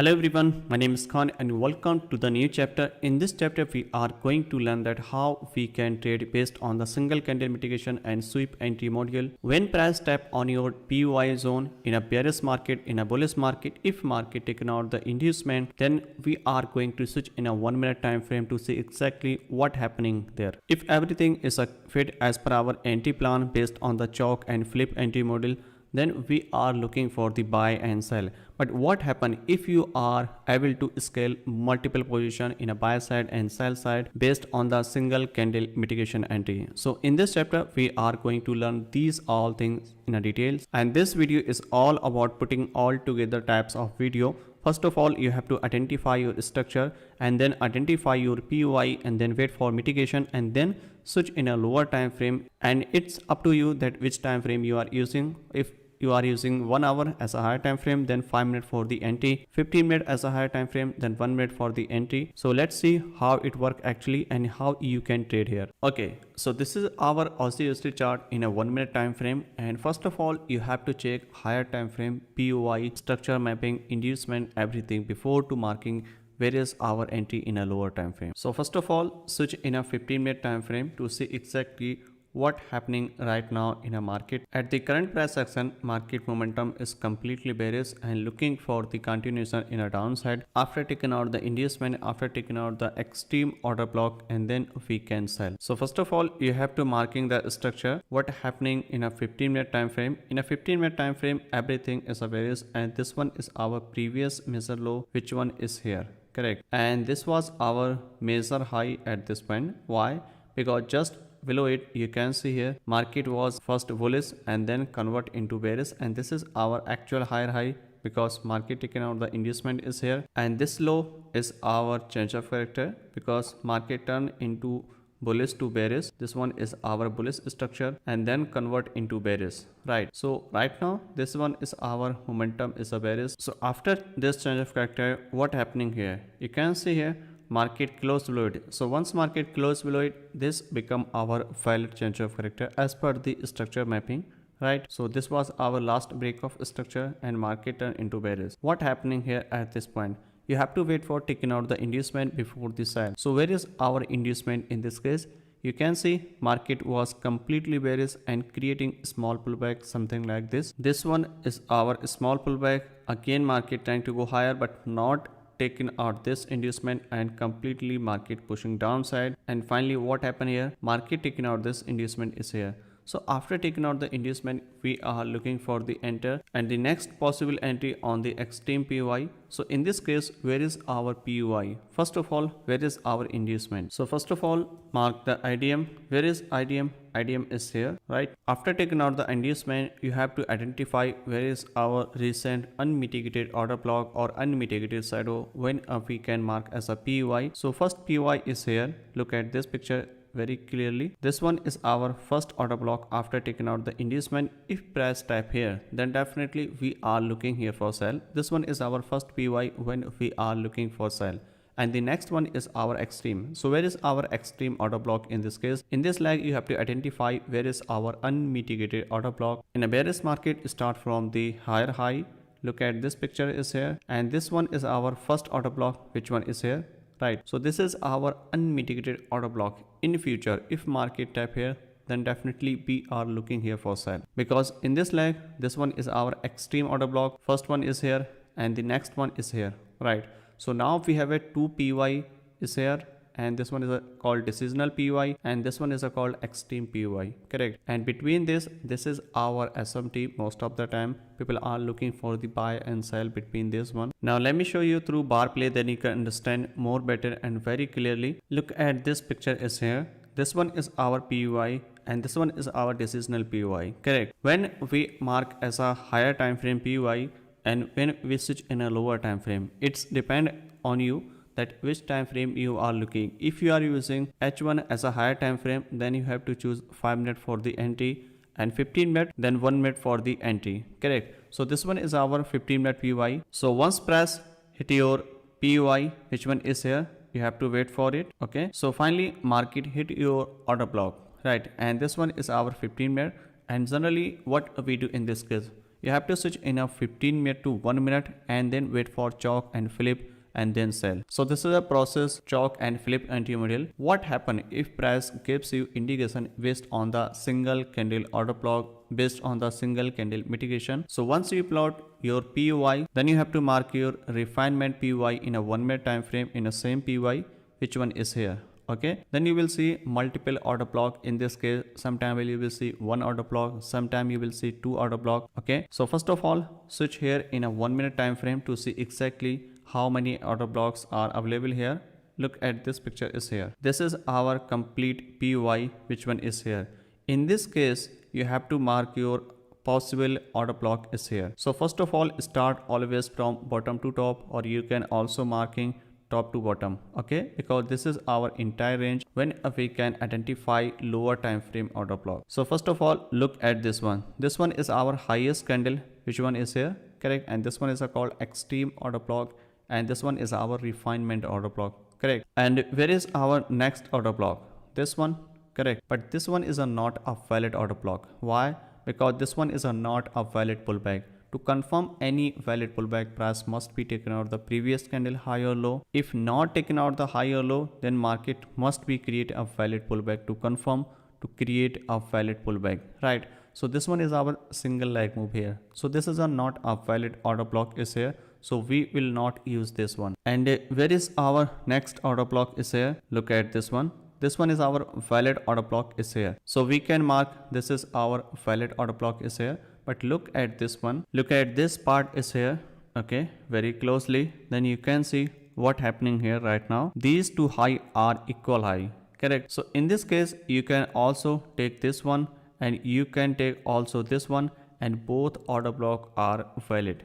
Hello everyone, my name is Khan and welcome to the new chapter. In this chapter, we are going to learn that how we can trade based on the single candle mitigation and sweep entry module. When price tap on your POI zone in a bearish market, in a bullish market, if market taken out the inducement, then we are going to switch in a 1 minute time frame to see exactly what happening there. If everything is a fit as per our entry plan based on the chalk and flip entry model, then we are looking for the buy and sell. But what happen if you are able to scale multiple position in a buy side and sell side based on the single candle mitigation entry? So in this chapter we are going to learn these all things in a details, and this video is all about putting all together types of video. First of all, you have to identify your structure and then identify your POI and then wait for mitigation and then switch in a lower time frame, and it's up to you that which time frame you are using. If you are using 1 hour as a higher time frame, then 5 minutes for the entry, 15 minutes as a higher time frame, then 1 minute for the entry. So let's see how it works actually and how you can trade here. Okay, so this is our Aussie chart in a 1 minute time frame, and first of all you have to check higher time frame, POI, structure mapping, inducement, everything before to marking where is our entry in a lower time frame. So first of all, switch in a 15 minute time frame to see exactly what happening right now in a market. At the current price action, market momentum is completely bearish and looking for the continuation in a downside after taking out the inducement, after taking out the extreme order block, and then we can sell. So first of all, you have to marking the structure what happening in a 15 minute time frame. In a 15 minute time frame, everything is a bearish, and this one is our previous measure low, which one is here, correct? And this was our measure high at this point. Why? Because just below it you can see here market was first bullish and then convert into bearish, and this is our actual higher high because market taken out the inducement is here, and this low is our change of character because market turn into bullish to bearish. This one is our bullish structure and then convert into bearish, right? So right now this one is our momentum is a bearish. So after this change of character, what happening here, you can see here market close below it. So once market close below it, this become our valid change of character as per the structure mapping, right? So this was our last break of structure and market turn into bearish. What happening here at this point, you have to wait for taking out the inducement before the sell. So where is our inducement in this case? You can see market was completely bearish and creating small pullback, something like this. This one is our small pullback. Again market trying to go higher but not taken out this inducement and completely market pushing downside. And finally what happened here, market taking out this inducement is here. So after taking out the inducement, we are looking for the enter and the next possible entry on the extreme POI. So in this case, where is our POI? First of all, where is our inducement? So first of all, mark the IDM. Where is IDM? IDM is here, right? After taking out the inducement, you have to identify where is our recent unmitigated order block or unmitigated shadow when we can mark as a POI. So first POI is here. Look at this picture very clearly. This one is our first order block after taking out the inducement. If price tap here, then definitely we are looking here for sell. This one is our first POI when we are looking for sell, and the next one is our extreme. So where is our extreme order block in this case? In this lag you have to identify where is our unmitigated order block. In a bearish market, start from the higher high. Look at this picture is here, and this one is our first order block, which one is here, right? So this is our unmitigated order block. In future, if market tap here, then definitely we are looking here for sell, because in this leg this one is our extreme order block. First one is here and the next one is here, right? So now we have a 2 POI is here, and this one is called decisional POI and this one is called extreme POI, correct? And between this is our SMT. Most of the time people are looking for the buy and sell between this one. Now let me show you through bar play, then you can understand more better and very clearly. Look at this picture is here. This one is our POI and this one is our decisional POI, correct? When we mark as a higher time frame POI and when we switch in a lower time frame, it's depend on you that which time frame you are looking. If you are using H1 as a higher time frame, then you have to choose 5 minutes for the entry and 15 minutes, then 1 minute for the entry, correct? So this one is our 15 minute POI. So once press hit your POI, which one is here, you have to wait for it, okay? So finally market hit your order block, right? And this one is our 15 minute. And generally what we do in this case, you have to switch in a 15 minute to 1 minute and then wait for chalk and flip and then sell. So this is a process chalk and flip anti-model. What happen if price gives you indication based on the single candle order block, based on the single candle mitigation? So once you plot your POI, then you have to mark your refinement POI in a 1 minute time frame in a same POI, which one is here. Okay, then you will see multiple order block. In this case, sometime you will see one order block, sometime you will see two order block. Okay, so first of all, switch here in a 1 minute time frame to see exactly how many order blocks are available here. Look at this picture is here. This is our complete POI, which one is here. In this case, you have to mark your possible order block is here. So first of all, start always from bottom to top, or you can also marking top to bottom. Okay, because this is our entire range when we can identify lower time frame order block. So first of all, look at this one. This one is our highest candle, which one is here, correct? And this one is called extreme order block, and this one is our refinement order block, correct? And where is our next order block? This one, correct? But this one is not a valid order block. Why? Because this one is not a valid pullback. To confirm any valid pullback, price must be taken out the previous candle high or low. If not taken out the high or low, then market must be create a valid pullback to confirm to create a valid pullback, right? So this one is our single leg move here. So this is not a valid order block is here. So we will not use this one. And where is our next order block is here? Look at this one. This one is our valid order block is here. So we can mark this is our valid order block is here. But look at this one. Look at this part is here. Okay, very closely. Then you can see what happening here right now. These two high are equal high, correct? So in this case, you can also take this one and you can take also this one, and both order block are valid.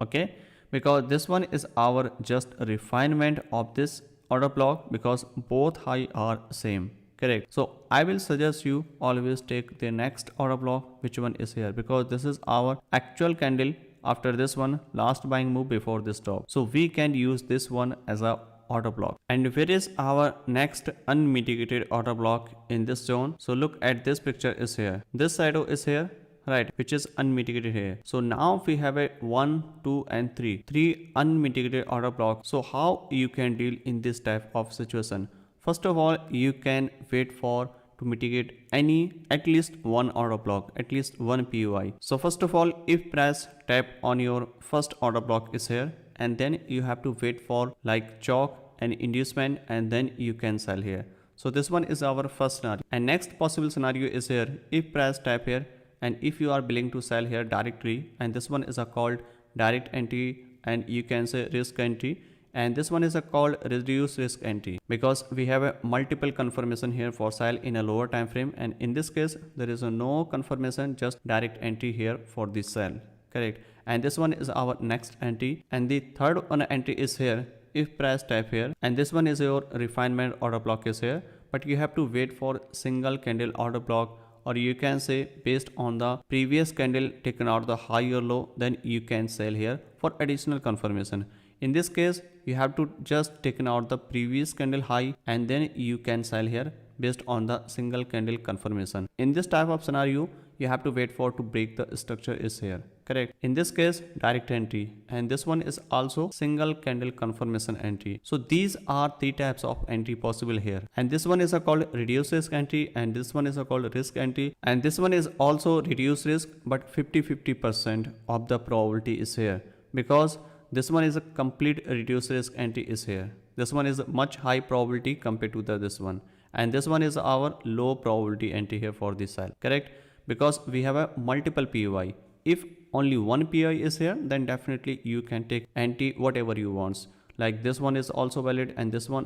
Okay, because this one is our just refinement of this order block because both high are same, correct? So I will suggest you always take the next order block, which one is here, because this is our actual candle after this one, last buying move before this top. So we can use this one as a order block. And where is our next unmitigated order block in this zone? So look at this picture is here. This shadow is here, right, which is unmitigated here. So now we have a 1, 2 and 3 unmitigated order block. So how you can deal in this type of situation? First of all, you can wait for to mitigate any at least one order block, at least one POI. So first of all, if price tap on your first order block is here, and then you have to wait for like chalk and inducement, and then you can sell here. So this one is our first scenario. And next possible scenario is here, if price tap here and if you are willing to sell here directly, and this one is a called direct entry, and you can say risk entry, and this one is a called reduced risk entry, because we have a multiple confirmation here for sale in a lower time frame, and in this case there is a no confirmation, just direct entry here for this sell, correct? And this one is our next entry, and the third one entry is here if price tap here, and this one is your refinement order block is here, but you have to wait for single candle order block, or you can say based on the previous candle taken out the high or low, then you can sell here for additional confirmation. In this case, you have to just taken out the previous candle high, and then you can sell here based on the single candle confirmation. In this type of scenario, you have to wait for to break the structure is here, correct? In this case, direct entry, and this one is also single candle confirmation entry. So these are three types of entry possible here, and this one is a called reduced risk entry, and this one is a called risk entry, and this one is also reduced risk, but 50% of the probability is here, because this one is a complete reduced risk entry is here. This one is much high probability compared to this one, and this one is our low probability entry here for this side, correct? Because we have a multiple POI. If only one POI is here, then definitely you can take entry whatever you want. Like this one is also valid, and this one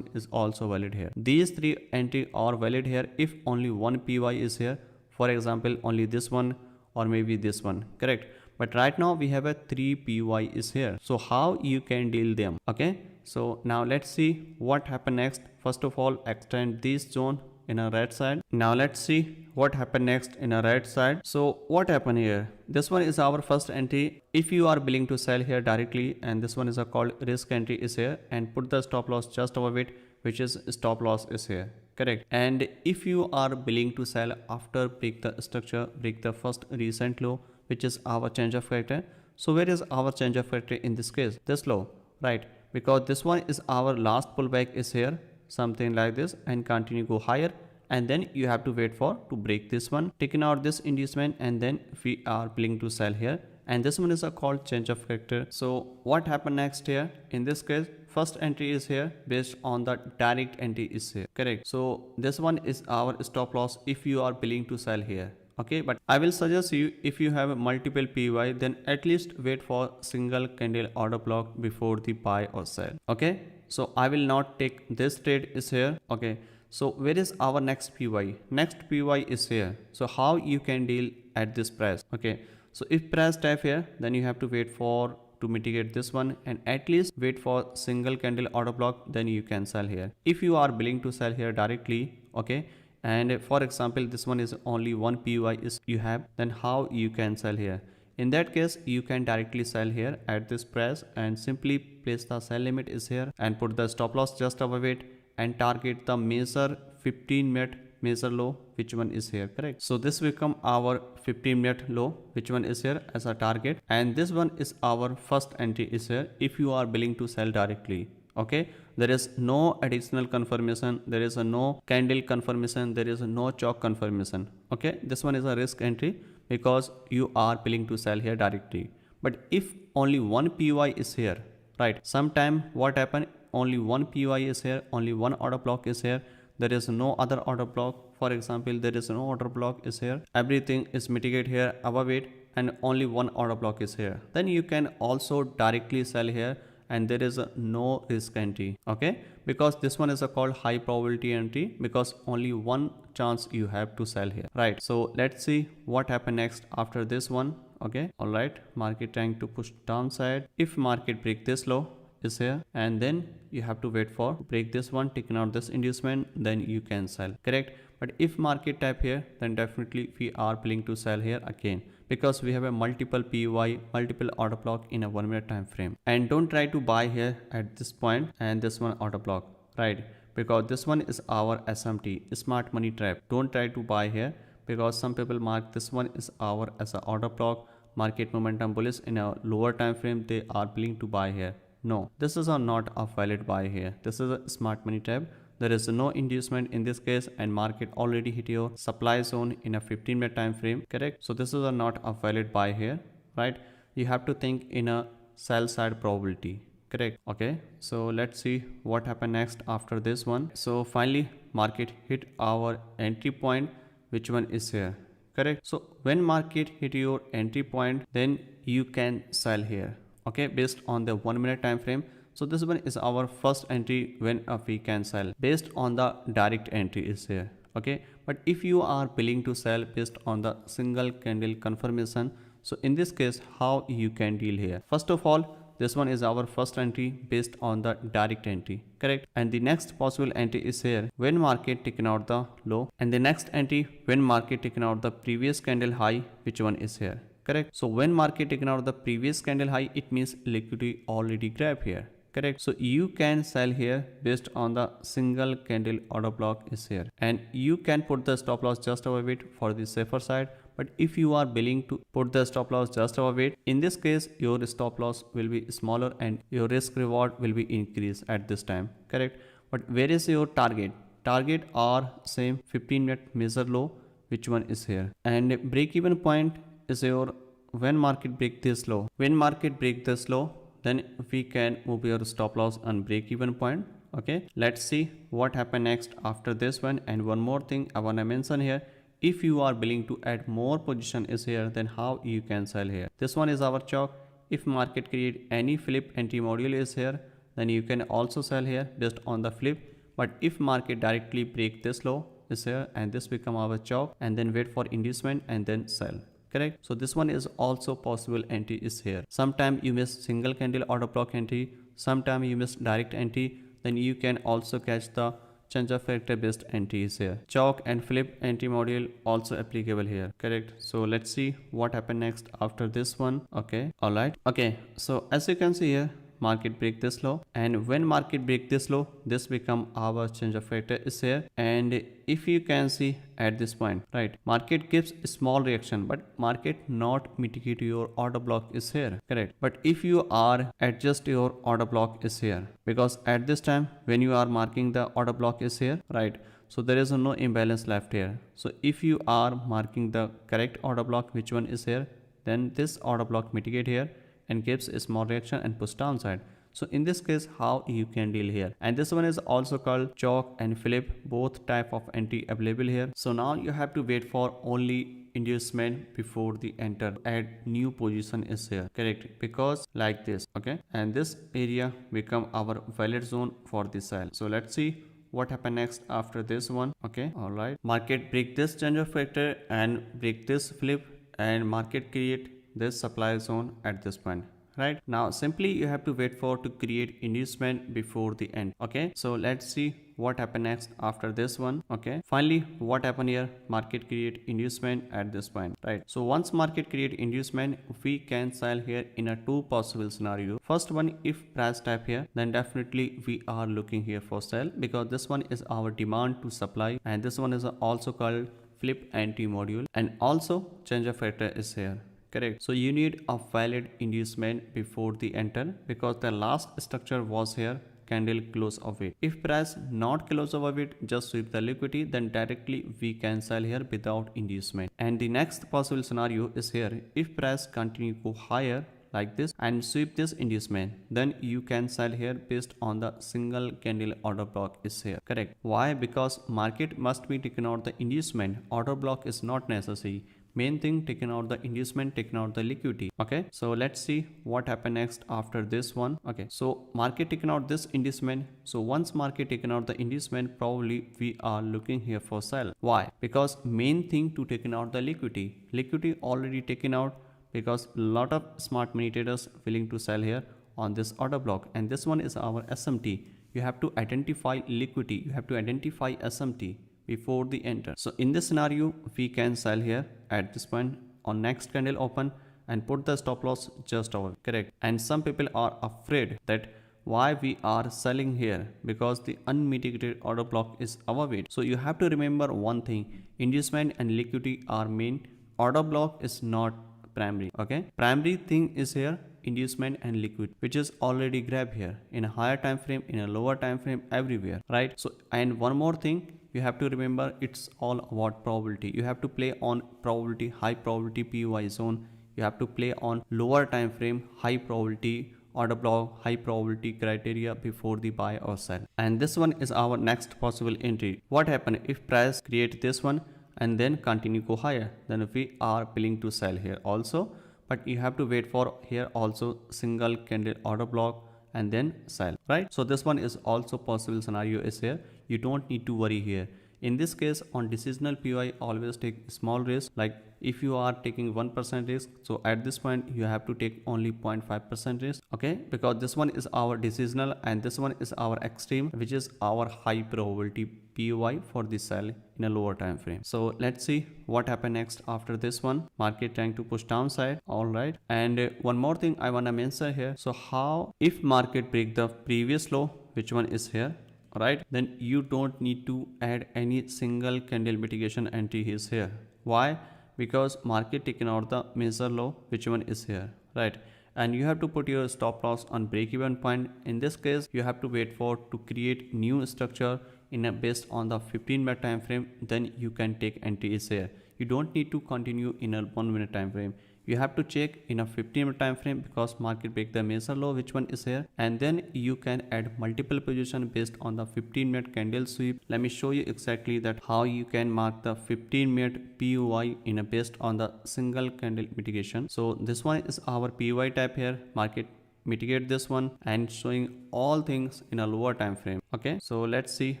is also valid here. These three entry are valid here if only one POI is here. For example, only this one or maybe this one, correct? But right now we have a 3 POI is here. So how you can deal them? Okay. So now let's see what happened next. First of all, extend this zone in a right side. Now let's see what happened next in a right side. So what happened here? This one is our first entry. If you are willing to sell here directly, and this one is a called risk entry is here, and put the stop loss just above it, which is stop loss is here. correct? And if you are willing to sell after break the structure, break the first recent low, which is our change of character. So where is our change of character in this case? This low, right? Because this one is our last pullback is here, something like this, and continue go higher, and then you have to wait for to break this one, taking out this inducement, and then we are willing to sell here, and this one is a called change of character. So what happened next here? In this case, first entry is here based on the direct entry is here, correct? So this one is our stop loss if you are willing to sell here. Okay, but I will suggest you, if you have multiple PY, then at least wait for single candle order block before the buy or sell. Okay, so I will not take this trade is here. Okay, so where is our next PY? Next PY is here. So how you can deal at this price? Okay, so if price tap here, then you have to wait for to mitigate this one, and at least wait for single candle order block, then you can sell here if you are willing to sell here directly. Okay, and for example this one is only one PY is you have, then how you can sell here? In that case, you can directly sell here at this price and simply place the sell limit is here and put the stop loss just above it and target the measure 15-minute measure low, which one is here, correct? So this will become our 15-minute low, which one is here as a target, and this one is our first entry is here if you are willing to sell directly. Okay, there is no additional confirmation, there is a no candle confirmation, there is a no chalk confirmation. Okay, this one is a risk entry because you are willing to sell here directly. But if only one PY is here, right, sometime what happen, only one PY is here, only one order block is here, there is no other order block. For example, there is no order block is here, everything is mitigate here above it, and only one order block is here, then you can also directly sell here and there is a no risk entry. Okay, because this one is a called high probability entry because only one chance you have to sell here, right? So let's see what happen next after this one. Okay, all right, market trying to push downside. If market break this low is here, and then you have to wait for break this one, taking out this inducement, then you can sell, correct? But if market tap here, then definitely we are willing to sell here again because we have a multiple PY, multiple order block in a 1 minute time frame. And don't try to buy here at this point and this one order block, right? Because this one is our SMT, smart money trap. Don't try to buy here because some people mark this one is our as a order block, market momentum bullish in a lower time frame, they are willing to buy here. No, this is not a valid buy here. This is a smart money trap. There is no inducement in this case and market already hit your supply zone in a 15-minute time frame, correct? So this is not a valid buy here, right? You have to think in a sell side probability, correct? Okay, so let's see what happened next after this one. So finally market hit our entry point, which one is here, correct? So when market hit your entry point, then you can sell here, okay, based on the 1 minute time frame. So this one is our first entry when we can sell based on the direct entry is here. Okay, but if you are willing to sell based on the single candle confirmation, so in this case how you can deal here? First of all, this one is our first entry based on the direct entry, correct? And the next possible entry is here when market taken out the low, and the next entry when market taken out the previous candle high, which one is here, correct? So when market taken out the previous candle high, it means liquidity already grabbed here, correct? So you can sell here based on the single candle order block is here, and you can put the stop loss just above it for the safer side. But if you are willing to put the stop loss just above it, in this case your stop loss will be smaller and your risk reward will be increased at this time, correct? But where is your target? Target are same 15-minute measure low, which one is here, and break even point is your when market break this low. When market break this low, then we can move your stop loss on break even point. Okay, let's see what happened next after this one. And one more thing I want to mention here, if you are willing to add more position is here, then how you can sell here? This one is our chalk. If market create any flip entry module is here, then you can also sell here based on the flip. But if market directly break this low is here and this become our chalk, and then wait for inducement and then sell, correct? So this one is also possible entry is here. Sometime you miss single candle order block entry, sometime you miss direct entry, then you can also catch the change of character based entry is here. Chalk and flip entry module also applicable here, correct? So let's see what happened next after this one. Okay, all right. Okay, so as you can see here, market break this low, and when market break this low, this become our change of factor is here. And if you can see at this point, right, market gives a small reaction, but market not mitigate your order block is here, correct? But if you are adjust your order block is here, because at this time when you are marking the order block is here, right, so there is no imbalance left here. So if you are marking the correct order block, which one is here, then this order block mitigate here and gives a small reaction and push downside. So in this case, how you can deal here? And this one is also called chalk and flip, both type of entry available here. So now you have to wait for only inducement before the enter. Add new position is here, correct? Because like this, okay? And this area become our valid zone for the sell. So let's see what happen next after this one. Okay, all right, market break this change of factor and break this flip, and market create this supply zone at this point. Right now simply you have to wait for to create inducement before the end. Okay, so let's see what happened next after this one. Okay, finally what happened here, market create inducement at this point, right? So once market create inducement, we can sell here in a two possible scenario. First one, if price tap here, then definitely we are looking here for sell, because this one is our demand to supply, and this one is also called flip anti module, and also change of factor is here, correct? So you need a valid inducement before the enter, because the last structure was here candle close of it. If price not close above it, just sweep the liquidity, then directly we can sell here without inducement. And the next possible scenario is here, if price continue go higher like this and sweep this inducement, then you can sell here based on the single candle order block is here, correct? Why? Because market must be taken out the inducement, order block is not necessary. Main thing, taken out the inducement, taken out the liquidity. Okay, so let's see what happened next after this one. Okay, so market taken out this inducement. So once market taken out the inducement, probably we are looking here for sell. Why? Because main thing to taken out the liquidity already taken out, because lot of smart mini traders willing to sell here on this order block, and this one is our SMT. You have to identify liquidity, you have to identify SMT before the enter. So in this scenario, we can sell here at this point on next candle open and put the stop loss just over, correct? And some people are afraid that why we are selling here, because the unmitigated order block is above it. So you have to remember one thing, inducement and liquidity are main, order block is not primary. Okay, primary thing is here inducement and liquid, which is already grabbed here in a higher time frame, in a lower time frame, everywhere, right? So and one more thing, you have to remember, it's all about probability. You have to play on probability, high probability POI zone. You have to play on lower time frame, high probability order block, high probability criteria before the buy or sell. And this one is our next possible entry. What happen if price create this one and then continue go higher? Then we are willing to sell here also, but you have to wait for here also single candle order block and then sell, right? So this one is also possible scenario is here. You don't need to worry here. In this case, on decisional POI, always take small risk. Like if you are taking 1% risk, so at this point you have to take only 0.5% risk. Okay, because this one is our decisional and this one is our extreme, which is our high probability POI for the sell in a lower time frame. So let's see what happened next after this one. Market trying to push downside. All right, and one more thing I want to mention here. So how if market break the previous low, which one is here, right, then you don't need to add any single candle mitigation entry is here. Why? Because market taken out the major low, which one is here, right? And you have to put your stop loss on break even point. In this case, you have to wait for to create new structure in a based on the 15-minute time frame, then you can take entry is here. You don't need to continue in a 1-minute time frame. You have to check in a 15-minute time frame, because market break the major low, which one is here, and then you can add multiple position based on the 15-minute candle sweep. Let me show you exactly that how you can mark the 15-minute POI in a based on the single candle mitigation. So this one is our POI type here. Market mitigate this one and showing all things in a lower time frame. Okay, so let's see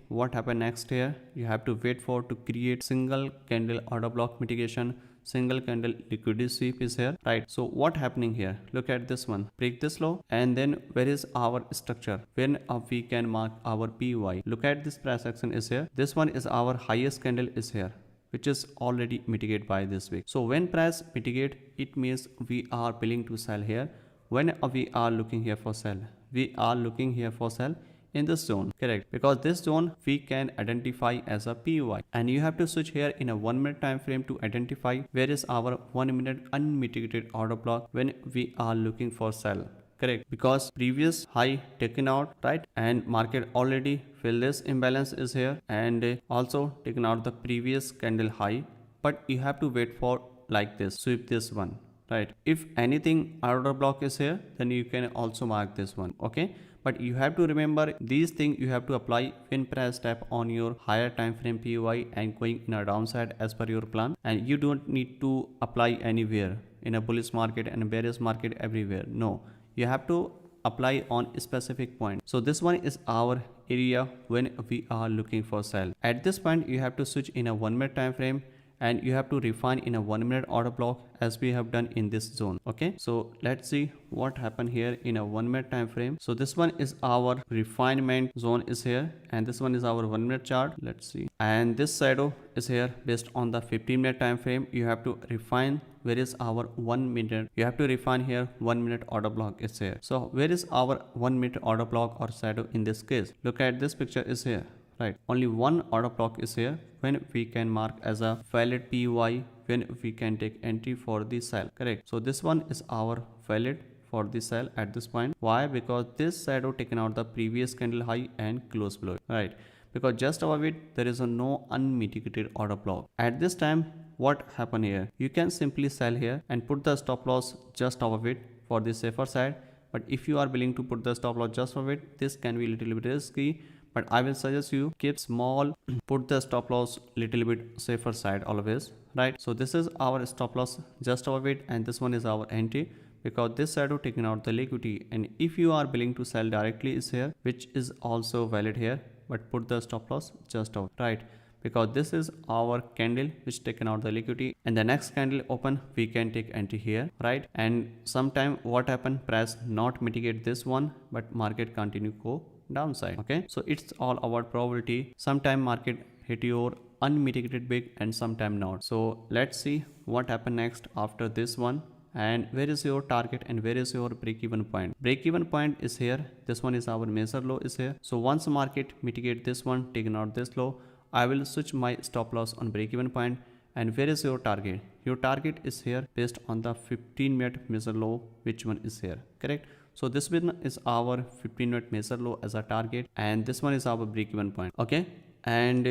what happened next here. You have to wait for to create single candle order block mitigation, single candle liquidity sweep is here, right? So what happening here, look at this one, break this low, and then where is our structure when we can mark our POI? Look at this price action is here. This one is our highest candle is here, which is already mitigated by this week. So when price mitigate, it means we are willing to sell here. When we are looking here for sell, we are looking here for sell in this zone, correct? Because this zone we can identify as a PY, and you have to switch here in a 1 minute time frame to identify where is our 1 minute unmitigated order block when we are looking for sell, correct? Because previous high taken out, right, and market already feel this imbalance is here, and also taken out the previous candle high, but you have to wait for like this, sweep this one, right? If anything order block is here, then you can also mark this one, okay? But you have to remember these things you have to apply when price tap on your higher time frame PY and going in a downside as per your plan, and you don't need to apply anywhere in a bullish market and a bearish market everywhere. No, you have to apply on a specific point. So this one is our area when we are looking for sell. At this point you have to switch in a 1 minute time frame, and you have to refine in a 1 minute order block as we have done in this zone, okay? So let's see what happened here in a 1 minute time frame. So this one is our refinement zone is here, and this one is our 1 minute chart. Let's see, and this shadow is here based on the 15 minute time frame. You have to refine where is our 1 minute, you have to refine here 1 minute order block is here. So where is our 1 minute order block or shadow in this case? Look at this picture is here, right? Only one order block is here when we can mark as a valid PY, when we can take entry for the sell, correct? So this one is our valid for the sell at this point. Why? Because this shadow taken out the previous candle high and close below, right? Because just above it there is a no unmitigated order block. At this time what happen here? You can simply sell here and put the stop loss just above it for the safer side. But if you are willing to put the stop loss just above it, this can be little bit risky, but I will suggest you keep small, put the stop loss little bit safer side always, right? So this is our stop loss just above it, and this one is our entry, because this shadow taking out the liquidity. And if you are willing to sell directly is here, which is also valid here, but put the stop loss just above, right? Because this is our candle which taken out the liquidity, and the next candle open we can take entry here, right? And sometime what happen, price not mitigate this one, but market continue go downside, okay? So it's all about probability. Sometime market hit your unmitigated big and sometime not. So let's see what happen next after this one, and where is your target and where is your break even point. Break even point is here, this one is our major low is here. So once market mitigate this one, taken out this low, I will switch my stop loss on break even point. And where is your target? Your target is here based on the 15-minute major low, which one is here, correct? So this one is our 15-minute major low as a target, and this one is our break even point, okay? And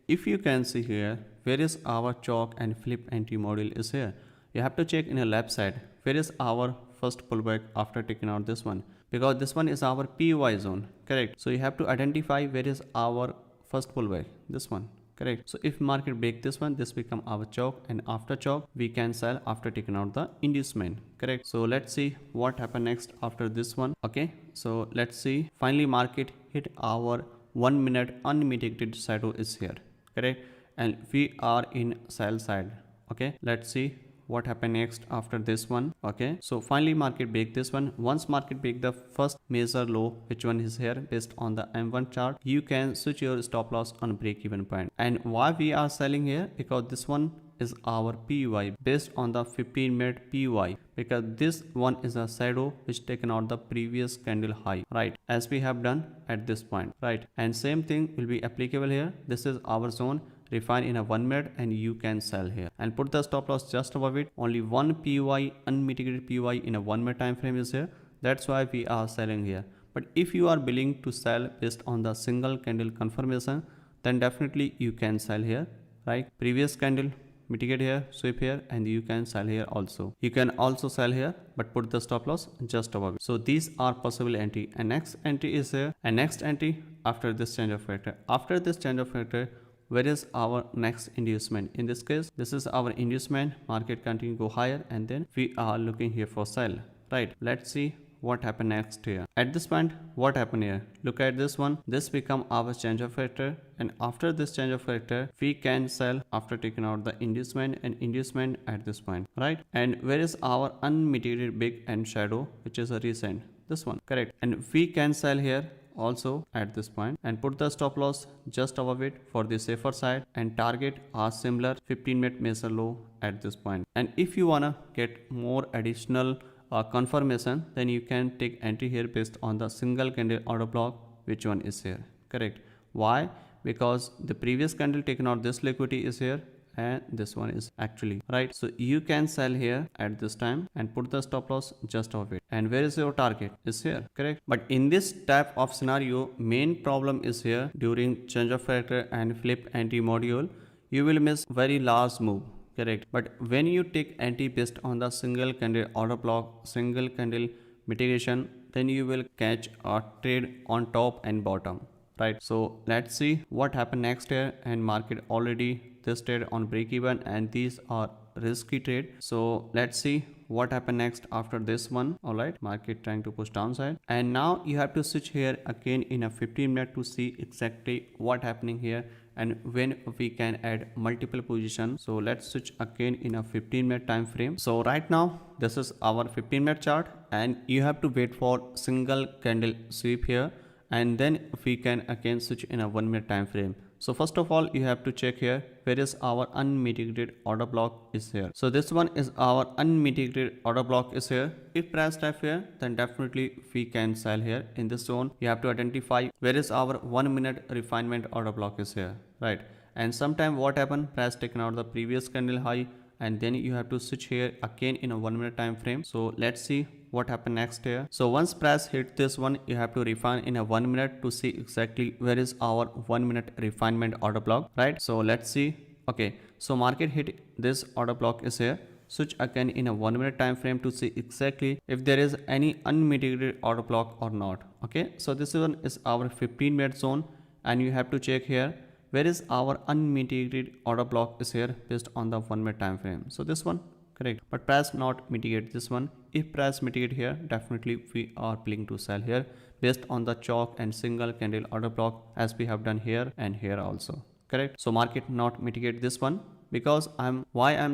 if you can see here, where is our chalk and flip entry model is here. You have to check in a left side where is our first pullback after taking out this one, because this one is our PY zone, correct? So you have to identify where is our first pullback, this one, correct? So if market break this one, this become our chalk, and after chalk we can sell after taking out the inducement, correct? So let's see what happen next after this one, okay? So let's see, finally market hit our 1 minute unmitigated shadow is here, correct? And we are in sell side, okay? Let's see what happened next after this one, okay? So finally market break this one. Once market break the first major low, which one is here based on the M1 chart, you can switch your stop loss on break even point. And why we are selling here? Because this one is our PY based on the 15-minute PY, because this one is a shadow which taken out the previous candle high, right? As we have done at this point, right? And same thing will be applicable here. This is our zone, refine in a 1 minute, and you can sell here and put the stop loss just above it. Only one PY, unmitigated PY in a 1 minute time frame is here. That's why we are selling here. But if you are willing to sell based on the single candle confirmation, then definitely you can sell here, right? Previous candle mitigate here, sweep here, and you can sell here also. You can also sell here, but put the stop loss just above it. So these are possible entry, and next entry is here, and next entry after this change of factor. After this change of factor, where is our next inducement? In this case, this is our inducement. Market continue go higher, and then we are looking here for sell, right? Let's see what happened next here. At this point, what happened here? Look at this one. This become our change of factor, and after this change of factor, we can sell after taking out the inducement and inducement at this point, right? And where is our unmitigated big and shadow, which is a recent, this one, correct? And we can sell here also at this point and put the stop loss just above it for the safer side, and target a similar 15-minute major low at this point. And if you wanna get more additional confirmation, then you can take entry here based on the single candle order block, which one is here. Correct. Why? Because the previous candle taken out this liquidity is here and this one is actually right. So you can sell here at this time and put the stop loss just of it. And where is your target? Is here. Correct. But in this type of scenario, main problem is here during change of character and flip anti module, you will miss very large move. Correct. But when you take anti based on the single candle order block, single candle mitigation, then you will catch a trade on top and bottom. Right. So let's see what happened next here, and market already this trade on break even, and these are risky trade. So let's see what happened next after this one. All right, market trying to push downside, and now you have to switch here again in a 15-minute to see exactly what happening here and when we can add multiple positions. So let's switch again in a 15-minute time frame. So right now this is our 15-minute chart, and you have to wait for single candle sweep here, and then we can again switch in a 1-minute time frame. So first of all, you have to check here where is our unmitigated order block is here. So this one is our unmitigated order block is here. If price tap here, then definitely we can sell here in this zone. You have to identify where is our 1-minute refinement order block is here, right? And sometime what happened, price taken out the previous candle high, and then you have to switch here again in a 1-minute time frame. So let's see what happened next here. So once price hit this one, you have to refine in a 1 minute to see exactly where is our 1-minute refinement order block, right? So let's see. Okay, so market hit this order block is here. Switch again in a 1-minute time frame to see exactly if there is any unmitigated order block or not. Okay, so this one is our 15-minute zone, and you have to check here where is our unmitigated order block is here based on the 1-minute time frame. So this one, correct, but price not mitigate this one. If price mitigate here, definitely we are planning to sell here based on the chalk and single candle order block, as we have done here and here also. Correct. So market not mitigate this one, because I'm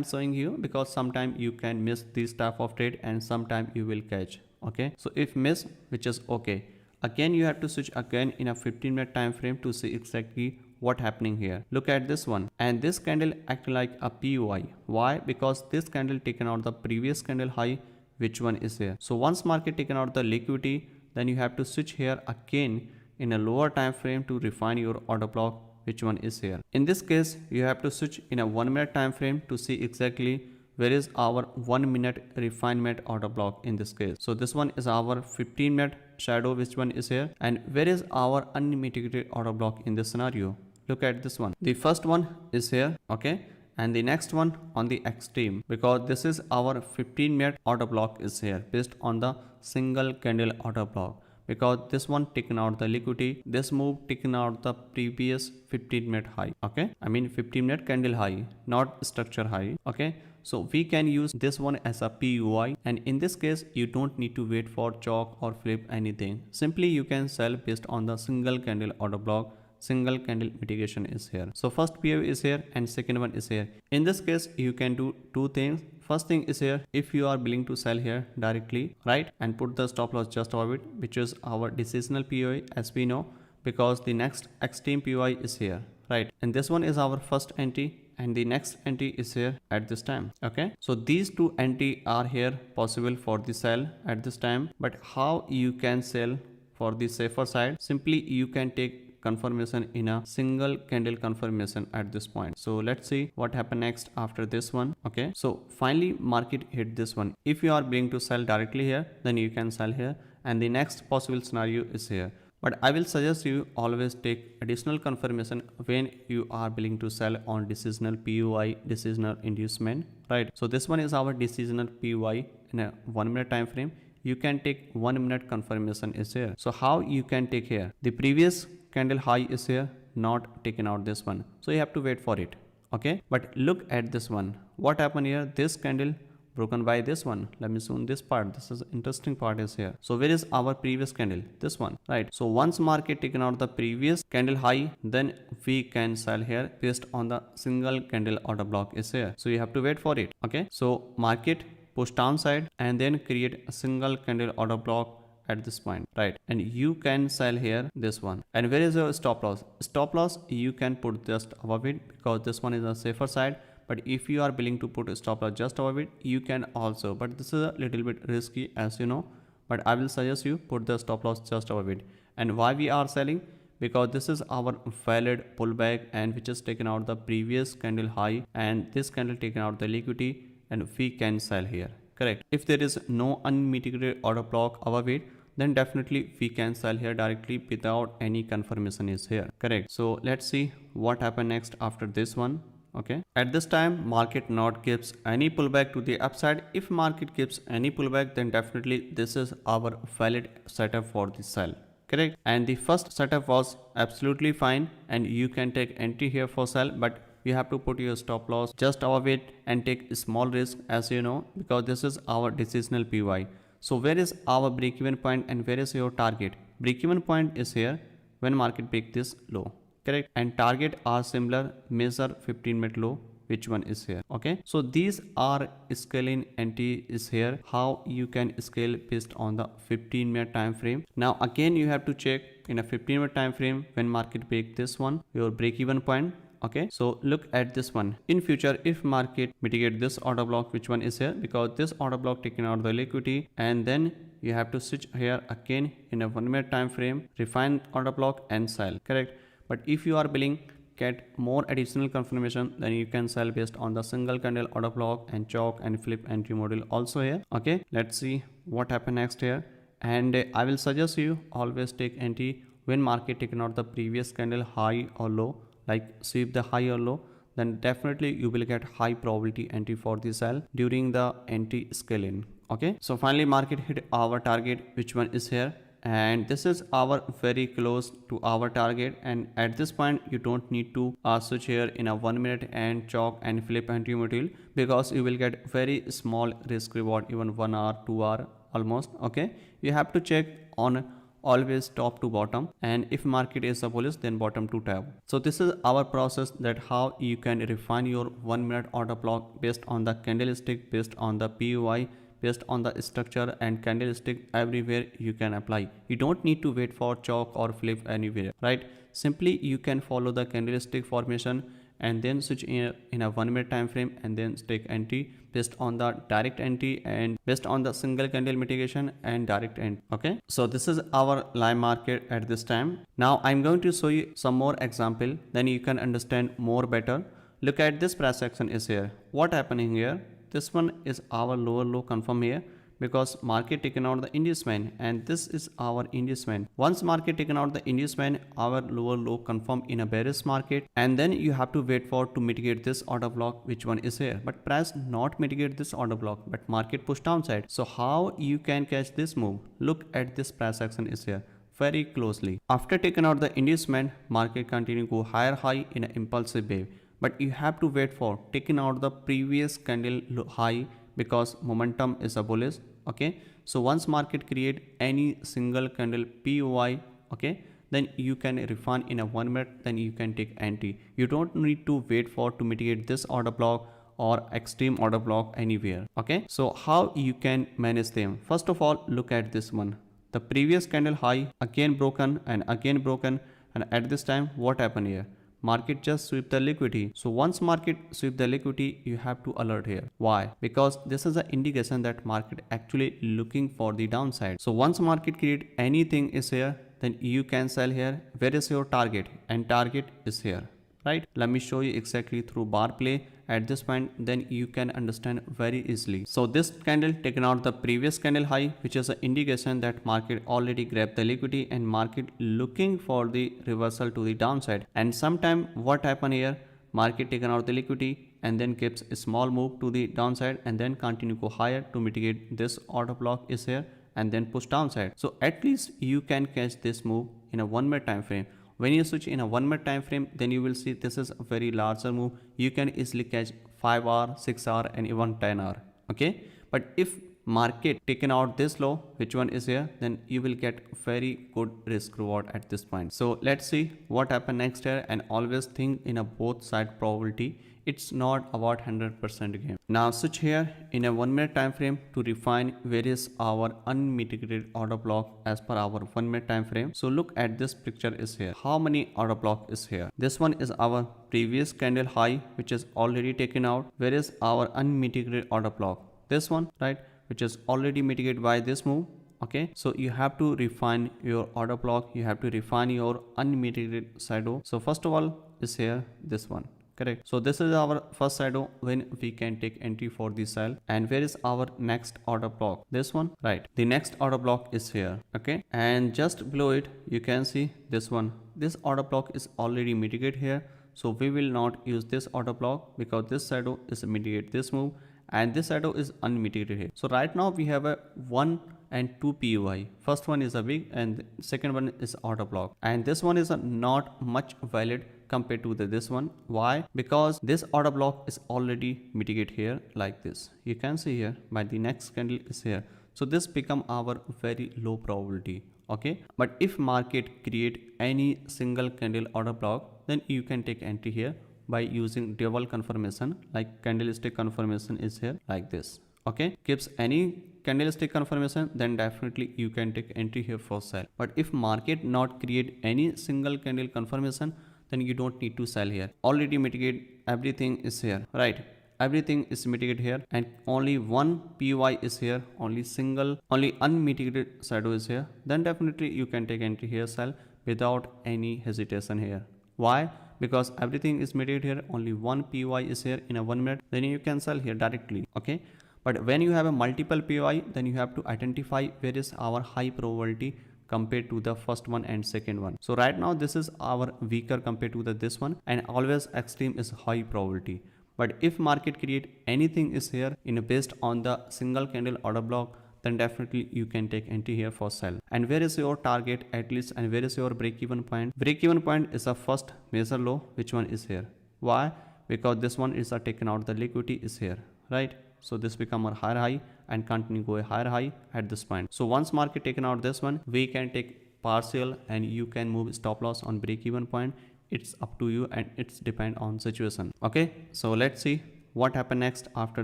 showing you, because sometime you can miss this type of trade and sometime you will catch. Okay, so if miss, which is okay, again you have to switch again in a 15-minute time frame to see exactly what happening here. Look at this one, and this candle act like a POI. Why? Because this candle taken out the previous candle high, which one is here. So once market taken out the liquidity, then you have to switch here again in a lower time frame to refine your order block, which one is here. In this case, you have to switch in a 1-minute time frame to see exactly where is our 1-minute refinement order block in this case. So this one is our 15-minute shadow, which one is here, and where is our unmitigated order block in this scenario. Look at this one. The first one is here, okay, and the next one on the extreme, because this is our 15-minute order block is here based on the single candle order block, because this one taken out the liquidity, this move taken out the previous 15-minute high. Okay, I mean 15-minute candle high, not structure high. Okay, so we can use this one as a PUI, and in this case you don't need to wait for chalk or flip anything. Simply you can sell based on the single candle order block. Single candle mitigation is here. So first POI is here and second one is here. In this case, you can do two things. First thing is here, if you are willing to sell here directly, right, and put the stop loss just above it, which is our decisional POI, as we know, because the next extreme POI is here, right, and this one is our first entry, and the next entry is here at this time. Okay, so these two entry are here possible for the sell at this time. But how you can sell for the safer side? Simply you can take confirmation in a single candle confirmation at this point. So let's see what happened next after this one. Okay, so finally market hit this one. If you are willing to sell directly here, then you can sell here, and the next possible scenario is here. But I will suggest you always take additional confirmation when you are willing to sell on decisional POI, decisional inducement, right? So this one is our decisional POI in a 1-minute time frame. You can take 1-minute confirmation is here. So how you can take here? The previous candle high is here, not taken out this one, so you have to wait for it. Okay, but look at this one. What happened here? This candle broken by this one. Let me zoom this part. This is interesting part is here. So where is our previous candle? This one, right? So once market taken out the previous candle high, then we can sell here based on the single candle order block is here. So you have to wait for it. Okay, so market push downside and then create a single candle order block at this point, right, and you can sell here this one. And where is your stop loss? Stop loss you can put just above it, because this one is a safer side, but if you are willing to put a stop loss just above it, you can also, but this is a little bit risky, as you know, but I will suggest you put the stop loss just above it. And why we are selling? Because this is our valid pullback and which has taken out the previous candle high, and this candle taken out the liquidity, and we can sell here. Correct. If there is no unmitigated order block above it, then definitely we can sell here directly without any confirmation is here. Correct. So let's see what happened next after this one. Okay, at this time market not gives any pullback to the upside. If market gives any pullback, then definitely this is our valid setup for the sell. Correct. And the first setup was absolutely fine, and you can take entry here for sell, but you have to put your stop loss just above it and take a small risk, as you know, because this is our decisional PY. So where is our break even point and where is your target? Break even point is here when market break this low. Correct. And target are similar, measure 15-minute low, which one is here. Okay, so these are scaling entry is here, how you can scale based on the 15-minute time frame. Now again you have to check in a 15-minute time frame when market break this one, your break even point. Okay, so look at this one. In future, if market mitigate this order block, which one is here, because this order block taking out the liquidity, and then you have to switch here again in a 1-minute time frame, refine order block and sell. Correct. But if you are willing get more additional confirmation, then you can sell based on the single candle order block and chalk and flip entry model also here. Okay, let's see what happened next here. And I will suggest you always take entry when market taken out the previous candle high or low, like sweep the high or low, then definitely you will get high probability entry for the sell during the entry scale in. Okay, so finally market hit our target, which one is here, and this is our very close to our target. And at this point you don't need to switch here in a 1 minute and chalk and flip entry model, because you will get very small risk reward, even 1 hour 2 hour almost. Okay, you have to check on always top to bottom, and if market is a bullish, then bottom to top. So this is our process, that how you can refine your 1-minute order block based on the candlestick, based on the POI, based on the structure and candlestick. Everywhere you can apply. You don't need to wait for chalk or flip anywhere, right? Simply you can follow the candlestick formation and then switch in a 1-minute time frame, and then take entry based on the direct entry and based on the single candle mitigation and direct entry. Okay, so this is our live market at this time. Now I'm going to show you some more example, then you can understand more better. Look at this price action is here. What happening here? This one is our lower low confirm here, because market taken out the inducement, and this is our inducement. Once market taken out the inducement, our lower low confirm in a bearish market, and then you have to wait for to mitigate this order block, which one is here. But price not mitigate this order block, but market push downside. So how you can catch this move? Look at this price action is here very closely. After taking out the inducement, market continue go higher high in an impulsive wave, but you have to wait for taking out the previous candle high, because momentum is a bullish. Okay, so once market create any single candle POI, okay, then you can refine in a 1 minute, then you can take entry. You don't need to wait for to mitigate this order block or extreme order block anywhere. Okay, so how you can manage them? First of all, look at this one. The previous candle high again broken and again broken, and at this time what happened here? Market just sweep the liquidity. So once market sweep the liquidity, you have to alert here. Why? Because this is an indication that market actually looking for the downside. So once market create anything is here, then you can sell here. Where is your target? And target is here, right? Let me show you exactly through bar play at this point, then you can understand very easily. So this candle taken out the previous candle high, which is an indication that market already grabbed the liquidity and market looking for the reversal to the downside. And sometime what happened here? Market taken out the liquidity and then keeps a small move to the downside, and then continue go higher to mitigate this order block is here, and then push downside. So at least you can catch this move in a 1-minute time frame. When you switch in a 1-minute time frame, then you will see this is a very larger move. You can easily catch 5 hour, 6 hour and even 10 hour. Okay, but if market taken out this low, which one is here, then you will get very good risk reward at this point. So let's see what happen next here, and always think in a both side probability. It's not about 100% game. Now switch here in a 1 minute time frame to refine where is our unmitigated order block as per our 1 minute time frame. So look at this picture is here. How many order block is here? This one is our previous candle high, which is already taken out. Where is our unmitigated order block? This one, right, which is already mitigated by this move. Okay, so you have to refine your order block, you have to refine your unmitigated shadow. So first of all is here this one, correct? So this is our first shadow when we can take entry for this sell. And where is our next order block? This one, right? The next order block is here. Okay, and just below it you can see this one. This order block is already mitigated here, so we will not use this order block because this shadow is mitigate this move and this shadow is unmitigated here. So right now we have a 1 and 2 PUI. First one is a big and second one is order block, and this one is a not much valid compared to this one. Why? Because this order block is already mitigated here like this. You can see here by the next candle is here. So this become our very low probability. Okay, but if market create any single candle order block, then you can take entry here by using double confirmation, like candlestick confirmation is here like this. Okay, gives any candlestick confirmation, then definitely you can take entry here for sell. But if market not create any single candle confirmation, then you don't need to sell here. Already mitigate, everything is here, right? Everything is mitigated here, and only one PY is here, only unmitigated shadow is here. Then definitely you can take entry here, sell without any hesitation here. Why? Because everything is mitigated here, only one PY is here in a 1 minute, then you can sell here directly. Okay, but when you have a multiple PY, then you have to identify where is our high probability compared to the first one and second one. So right now this is our weaker compared to this one, and always extreme is high probability. But if market create anything is here in based on the single candle order block, then definitely you can take entry here for sell. And where is your target at least, and where is your break even point? Break even point is the first major low, which one is here. Why? Because this one is taken out, the liquidity is here, right? So this become a higher high and continue go a higher high at this point. So once market taken out this one, we can take partial and you can move stop loss on break even point. It's up to you and it's depend on situation. Okay, so let's see what happen next after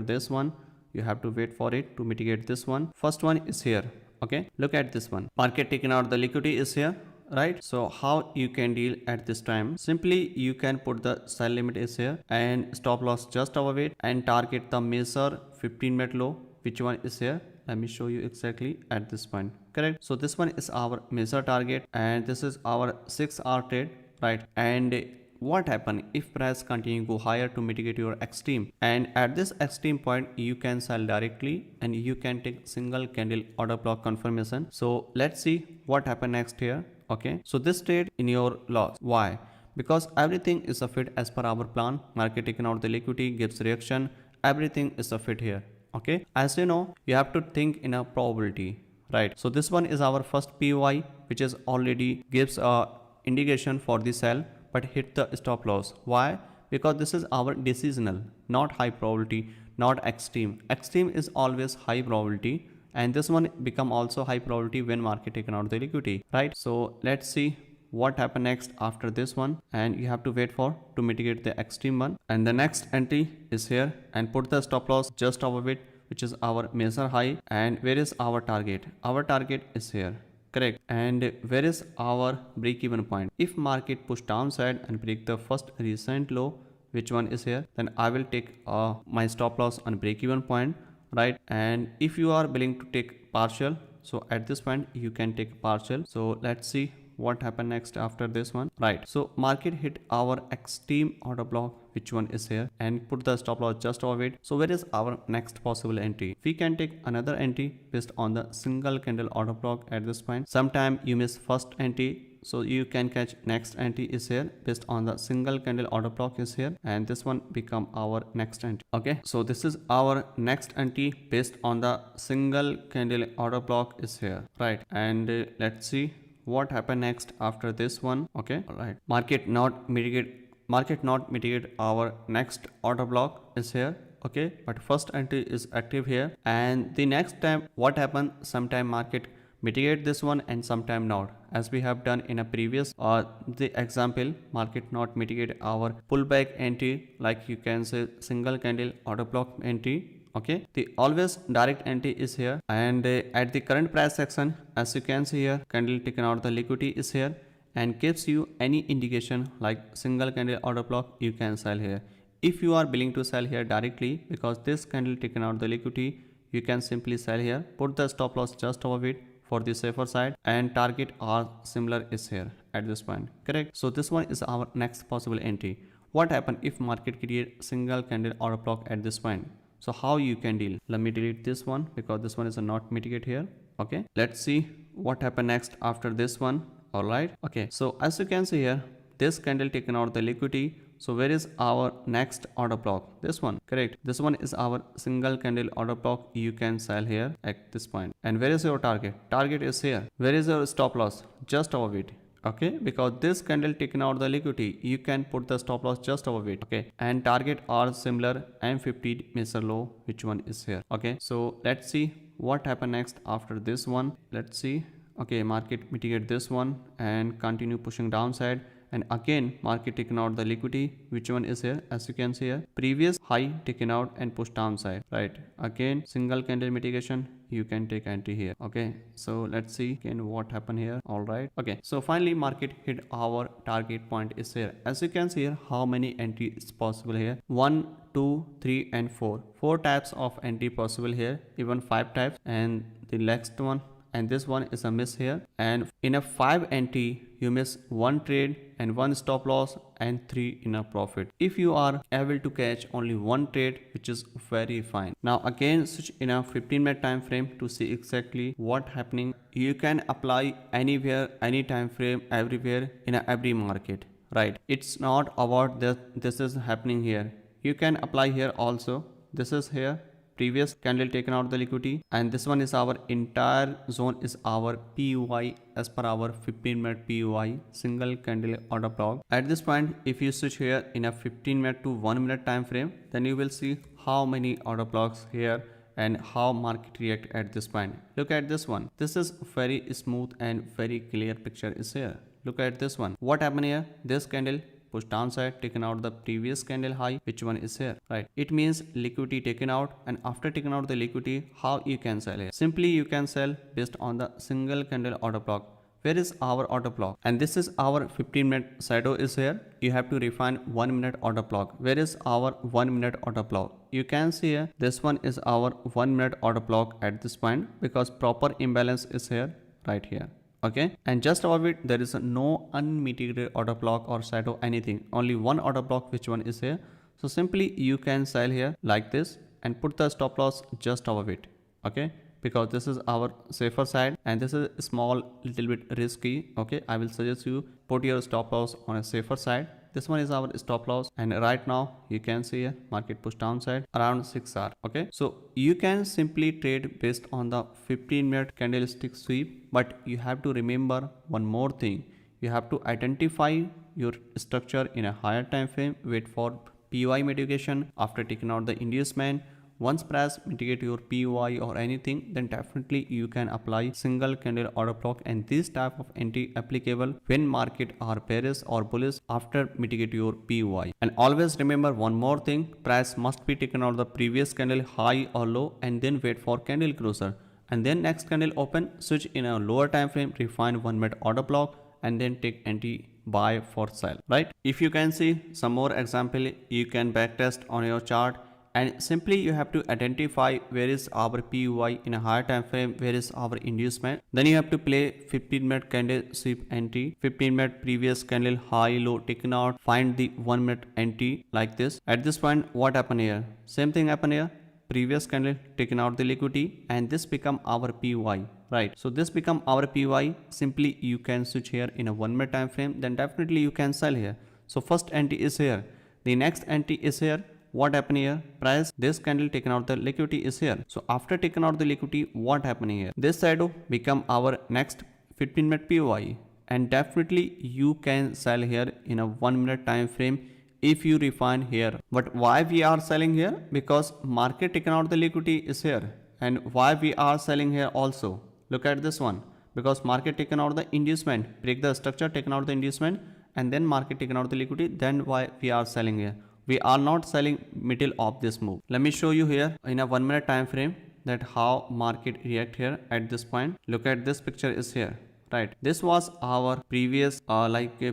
this one. You have to wait for it to mitigate this one. First one is here. Okay, look at this one. Market taken out, the liquidity is here, right? So how you can deal at this time? Simply you can put the sell limit is here and stop loss just above it and target the measure 15-minute low, which one is here. Let me show you exactly at this point, correct? So this one is our measure target and this is our 6-hour trade, right? And what happen if price continue go higher to mitigate your extreme, and at this extreme point you can sell directly and you can take single candle order block confirmation. So let's see what happen next here. Okay, so this trade in your loss. Why? Because everything is a fit as per our plan. Market taking out the liquidity, gives reaction, everything is a fit here. Okay, as you know, you have to think in a probability, right? So this one is our first PY, which is already gives a indication for the sell but hit the stop loss. Why? Because this is our decisional, not high probability, not extreme. Extreme is always high probability, and this one become also high probability when market taken out the liquidity, right? So let's see what happen next after this one, and you have to wait for to mitigate the extreme one. And the next entry is here and put the stop loss just above it, which is our measure high. And where is our target? Our target is here, correct? And where is our break even point? If market push downside and break the first recent low, which one is here, then I will take my stop loss on break even point, right? And if you are willing to take partial, so at this point you can take partial. So let's see what happened next after this one, right? So market hit our extreme order block, which one is here, and put the stop loss just above it. So where is our next possible entry? We can take another entry based on the single candle order block at this point. Sometime you miss first entry, so you can catch next entry is here based on the single candle order block is here, and this one become our next entry. Okay, so this is our next entry based on the single candle order block is here, right? And let's see what happened next after this one. Okay, all right, market not mitigate our next order block is here, okay, but first entry is active here, and the next time what happened, sometime market mitigate this one and sometime not, as we have done in a previous the example, market not mitigate our pullback entry, like you can say single candle order block entry. Okay, the always direct entry is here, and at the current price section, as you can see here, candle taken out the liquidity is here and gives you any indication like single candle order block, you can sell here. If you are willing to sell here directly, because this candle taken out the liquidity, you can simply sell here, put the stop loss just above it for the safer side, and target or similar is here at this point, correct? So this one is our next possible entry. What happen if market create single candle order block at this point? So how you can deal? Let me delete this one because this one is a not mitigate here. Okay, let's see what happen next after this one. All right, okay, so as you can see here, this candle taken out the liquidity. So where is our next order block? This one, correct? This one is our single candle order block, you can sell here at this point. And where is your target? Target is here. Where is your stop loss? Just above it. Okay, because this candle taken out the liquidity, you can put the stop loss just above it. Okay, and target are similar, M50 major low, which one is here. Okay, so let's see what happen next after this one. Let's see. Okay, market mitigate this one and continue pushing downside, and again market taken out the liquidity, which one is here, as you can see here, previous high taken out and push downside, right? Again single candle mitigation, you can take entry here. Okay, so let's see again what happened here. All right, okay, so finally market hit our target point is here. As you can see here, how many entry is possible here? 1, 2, 3 and 4 types of entry possible here, even 5 types, and the next one and this one is a miss here, and in a 5 entry you miss 1 trade and 1 stop loss and 3 in a profit. If you are able to catch only 1 trade, which is very fine. Now again switch in a 15-minute time frame to see exactly what happening. You can apply anywhere, any time frame, everywhere, in every market, right? It's not about that this is happening here. You can apply here also. This is here, previous candle taken out the liquidity, and this one is our entire zone is our PUI as per our 15-minute PUI, single candle order block. At this point, if you switch here in a 15-minute to 1-minute time frame, then you will see how many order blocks here and how market react at this point. Look at this one. This is very smooth and very clear picture is here. Look at this one. What happened here? This candle push downside, taken out the previous candle high, which one is here, right? It means liquidity taken out, and after taking out the liquidity, how you can sell here? Simply you can sell based on the single candle order block. Where is our order block? And this is our 15-minute shadow is here. You have to refine 1-minute order block. Where is our 1-minute order block? You can see here, this one is our 1-minute order block at this point, because proper imbalance is here, right here. Okay, and just above it there is no unmitigated order block or shadow, anything, only one order block, which one is here. So simply you can sell here like this and put the stop loss just above it. Okay, because this is our safer side and this is small little bit risky. Okay, I will suggest you put your stop loss on a safer side. This one is our stop loss, and right now you can see a market push downside around 6 hours. Okay, so you can simply trade based on the 15-minute candlestick sweep, but you have to remember one more thing. You have to identify your structure in a higher time frame, wait for PY mitigation after taking out the inducement. Once price mitigate your PY or anything, then definitely you can apply single candle order block, and this type of entry applicable when market are bearish or bullish after mitigate your PY. And always remember one more thing, price must be taken out the previous candle high or low, and then wait for candle closure, and then next candle open, switch in a lower time frame, refine 1-minute order block, and then take entry buy for sell, right? If you can see some more example, you can backtest on your chart. And simply you have to identify where is our PUI in a higher time frame, where is our inducement. Then you have to play 15-minute candle sweep entry, 15-minute previous candle high low taken out, find the 1-minute entry like this. At this point, what happened here? Same thing happened here. Previous candle taken out the liquidity, and this become our PUI, right? So this become our PUI. Simply you can switch here in a 1-minute time frame, then definitely you can sell here. So first entry is here, the next entry is here. What happened here? Price, this candle taken out the liquidity is here. So after taking out the liquidity, what happened here? This shadow become our next 15-minute POI, and definitely you can sell here in a 1-minute time frame if you refine here. But why we are selling here? Because market taken out the liquidity is here. And why we are selling here also? Look at this one. Because market taken out the inducement, break the structure, taken out the inducement, and then market taken out the liquidity, then why we are selling here. We are not selling middle of this move. Let me show you here in a 1 minute time frame that how market react here at this point. Look at this picture is here, right? This was our previous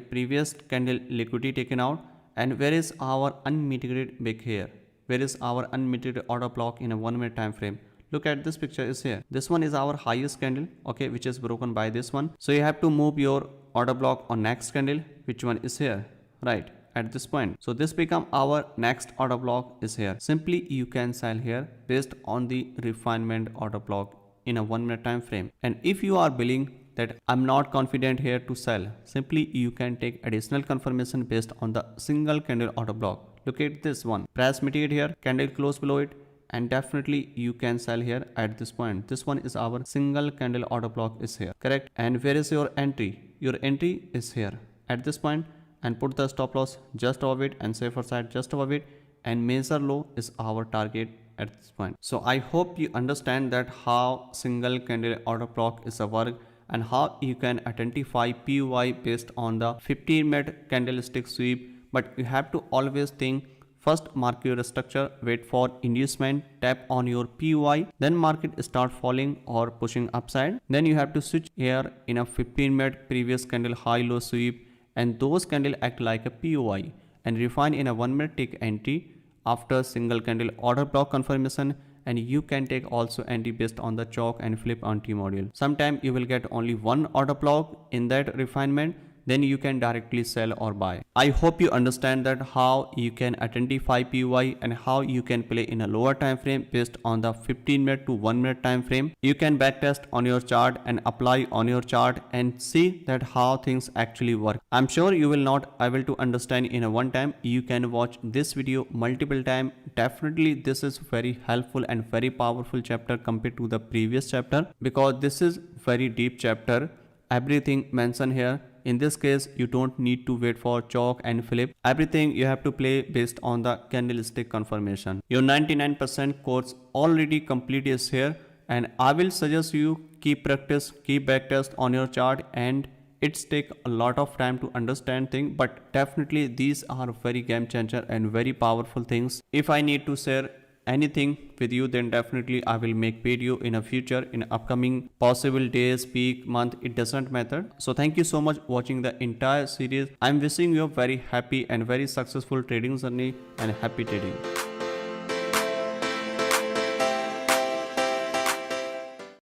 previous candle liquidity taken out, and where is our unmitigated wick here? Where is our unmitigated order block in a 1 minute time frame? Look at this picture is here. This one is our highest candle, okay, which is broken by this one. So you have to move your order block on next candle, which one is here, right? At this point. So this become our next order block is here. Simply you can sell here based on the refinement order block in a 1 minute time frame. And if you are believing that I'm not confident here to sell, simply you can take additional confirmation based on the single candle order block. Look at this one. Price mitigate here, candle close below it, and definitely you can sell here at this point. This one is our single candle order block is here, correct? And where is your entry? Your entry is here at this point, and put the stop loss just above it and safer side just above it, and major low is our target at this point. So I hope you understand that how single candle order block is a work and how you can identify PY based on the 15-minute candlestick sweep. But you have to always think, first mark your structure, wait for inducement, tap on your PY, then market start falling or pushing upside. Then you have to switch here in a 15-minute previous candle high low sweep, and those candle act like a POI, and refine in a 1 minute take entry after single candle order block confirmation. And you can take also entry based on the chalk and flip anti-module. Sometimes you will get only one order block in that refinement, then you can directly sell or buy. I hope you understand that how you can identify PY and how you can play in a lower time frame based on the 15-minute to 1 minute time frame. You can backtest on your chart and apply on your chart and see that how things actually work. I'm sure you will not able to understand in a one time. You can watch this video multiple times. Definitely this is very helpful and very powerful chapter compared to the previous chapter, because this is very deep chapter. Everything mentioned here. In this case, you don't need to wait for chalk and flip. Everything you have to play based on the candlestick confirmation. Your 99% course already complete is here, and I will suggest you keep practice, keep backtest on your chart, and it's take a lot of time to understand things, but definitely these are very game changer and very powerful things. If I need to share anything with you, then definitely I will make video in a future, in upcoming possible days, week, month, it doesn't matter. So thank you so much watching the entire series. I'm wishing you a very happy and very successful trading journey, and happy trading.